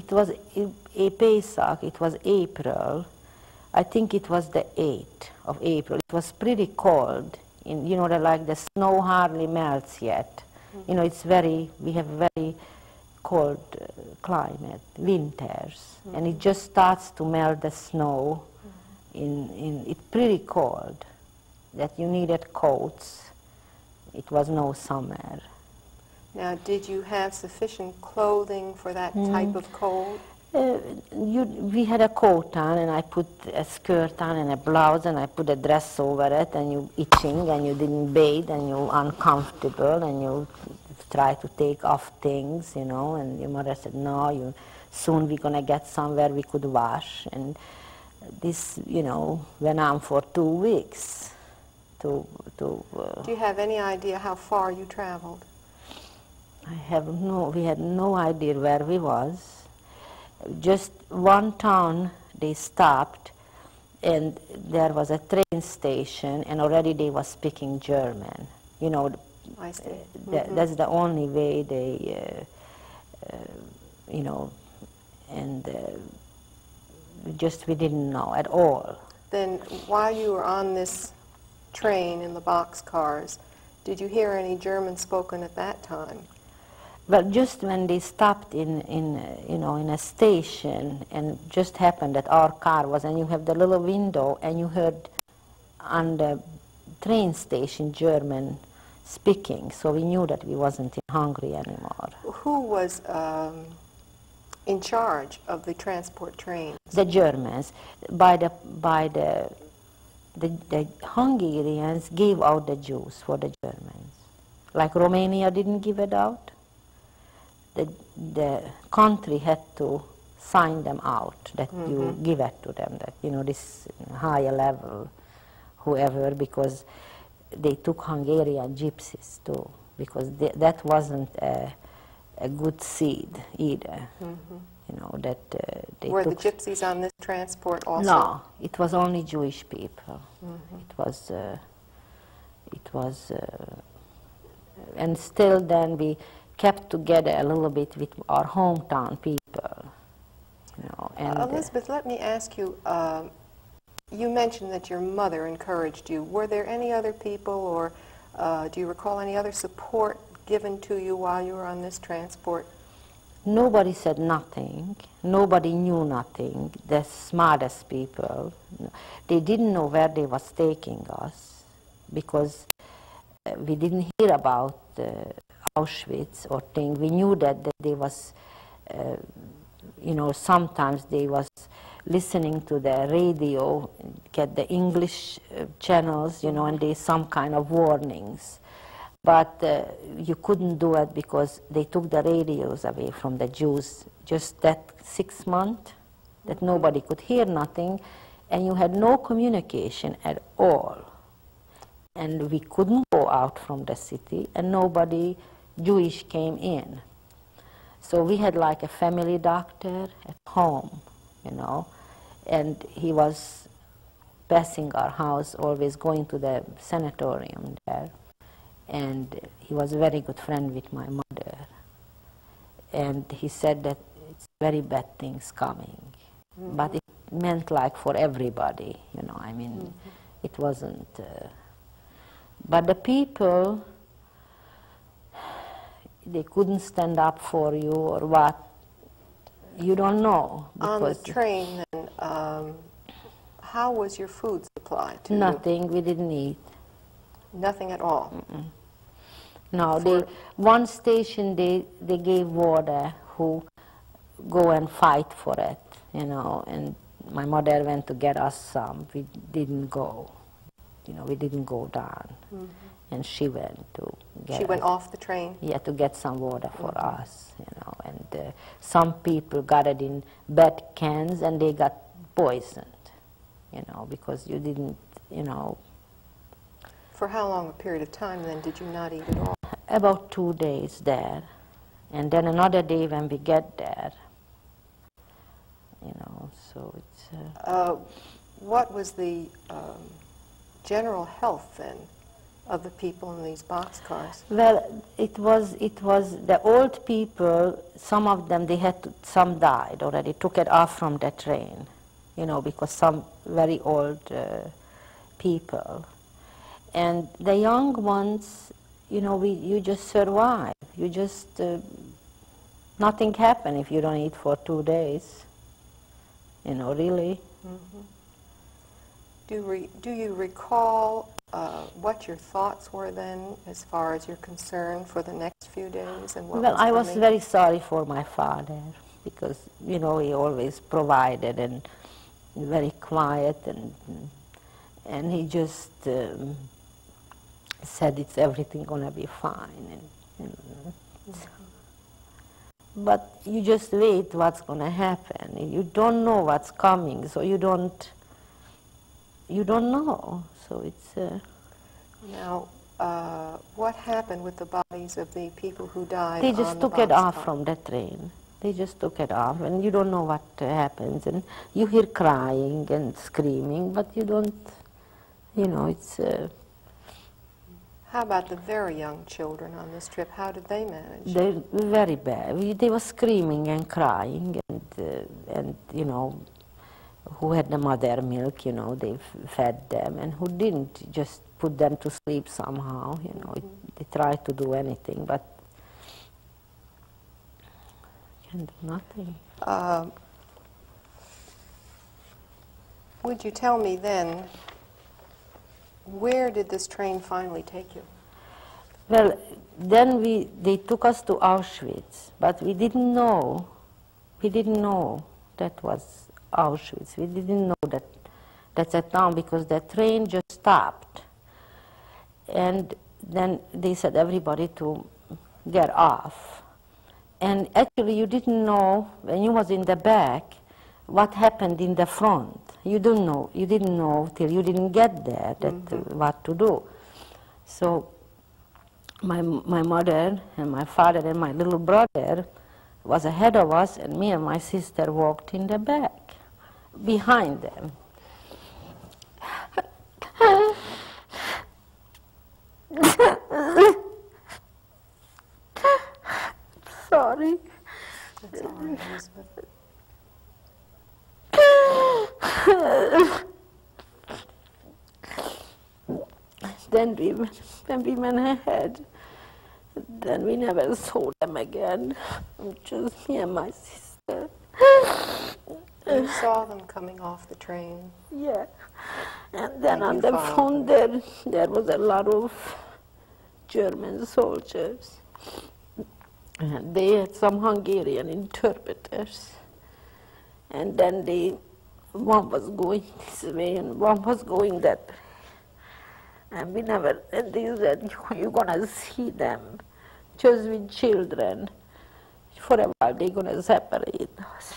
It was a Pesach, it was April. I think it was the 8th of April. It was pretty cold. You know, like the snow hardly melts yet. You know, we have very cold climate, winters, and it just starts to melt the snow. It's pretty cold, that you needed coats. It was no summer. Now, did you have sufficient clothing for that type of cold? We had a coat on, and I put a skirt on and a blouse, and I put a dress over it, and you itching, and you didn't bathe, and you uncomfortable, and you try to take off things, you know, and your mother said, no, soon we're going to get somewhere we could wash. And this, you know, went on for 2 weeks. Do you have any idea how far you traveled? We had no idea where we was. Just one town they stopped, and there was a train station, and already they were speaking German. You know, I see. That's the only way they, you know, and we didn't know at all. Then while you were on this train in the boxcars, did you hear any German spoken at that time? Well, just when they stopped in a station, and just happened that our car was, and you have the little window, and you heard on the train station German speaking, so we knew that we wasn't in Hungary anymore. Who was in charge of the transport trains? The Germans. The Hungarians gave out the Jews for the Germans. Like Romania didn't give it out. The country had to sign them out, that you give it to them, that, you know, this higher level, whoever, because they took Hungarian gypsies too, because that wasn't a good seed either. You know, that they Were took. the gypsies on this transport also? No, it was only Jewish people. It was, and still then we kept together a little bit with our hometown people. You know, and, Elizabeth, let me ask you, you mentioned that your mother encouraged you. Were there any other people, or do you recall any other support given to you while you were on this transport? Nobody said nothing. Nobody knew nothing. The smartest people, they didn't know where they was taking us, because we didn't hear about Auschwitz or thing. We knew that they was, you know, sometimes they was listening to the radio, get the English channels, you know, and there's some kind of warnings. But you couldn't do it because they took the radios away from the Jews just that 6 months, that nobody could hear nothing, and you had no communication at all. And we couldn't go out from the city, and nobody Jewish came in. So we had like a family doctor at home, you know, and he was passing our house, always going to the sanatorium there. And he was a very good friend with my mother. And he said that it's very bad things coming. But it meant like for everybody, you know, I mean, it wasn't... but the people, they couldn't stand up for you or what, you don't know. On the train, then, how was your food supply to Nothing, we didn't eat. Nothing at all? No, one station they gave water, who go and fight for it, you know, and my mother went to get us some. We didn't go, you know, we didn't go down. And she went to get... She went off the train? Yeah, to get some water for us, you know, and some people got it in bad cans and they got poisoned, you know, because you didn't, you know... For how long a period of time, then, did you not eat at all? About 2 days there. And then another day when we get there, you know, so it's... what was the general health, then, of the people in these boxcars? Well, it was the old people, some of them, some died already, took it off from the train, you know, because some very old people. And the young ones, you know, you just survive. You just, nothing happened if you don't eat for 2 days, you know, really. Mm-hmm. Do you recall what your thoughts were then, as far as you're concerned, for the next few days and what Well, was I was coming? very sorry for my father, because, you know, he always provided and very quiet, and he just said it's everything gonna be fine. But you just wait what's gonna happen. You don't know what's coming, so you don't know. So it's. Now, what happened with the bodies of the people who died? They just on the took it off boxcar? from the train. They just took it off, and you don't know what happens, and you hear crying and screaming, but you don't, you know, it's. How about the very young children on this trip? How did they manage? They're very bad. They were screaming and crying, and you know, who had the mother milk, you know, they fed them, and who didn't, just put them to sleep somehow, you know. They tried to do anything, but can do nothing. Would you tell me then, where did this train finally take you? Well, then they took us to Auschwitz, but we didn't know that was Auschwitz. We didn't know that that's a town, because the train just stopped. And then they said everybody to get off. And actually you didn't know, when you was in the back, what happened in the front. You didn't know till you didn't get there what to do. So my mother and my father and my little brother was ahead of us, and me and my sister walked in the back, behind them. Sorry. That's all right, Elizabeth. Then when we went ahead, then we never saw them again. Just me and my sister. You saw them coming off the train? Yeah. And then And on you the followed front there was a lot of German soldiers. And they had some Hungarian interpreters. And then one was going this way and one was going that way. And and they said, you're gonna see them just with children. For a while they're gonna separate us.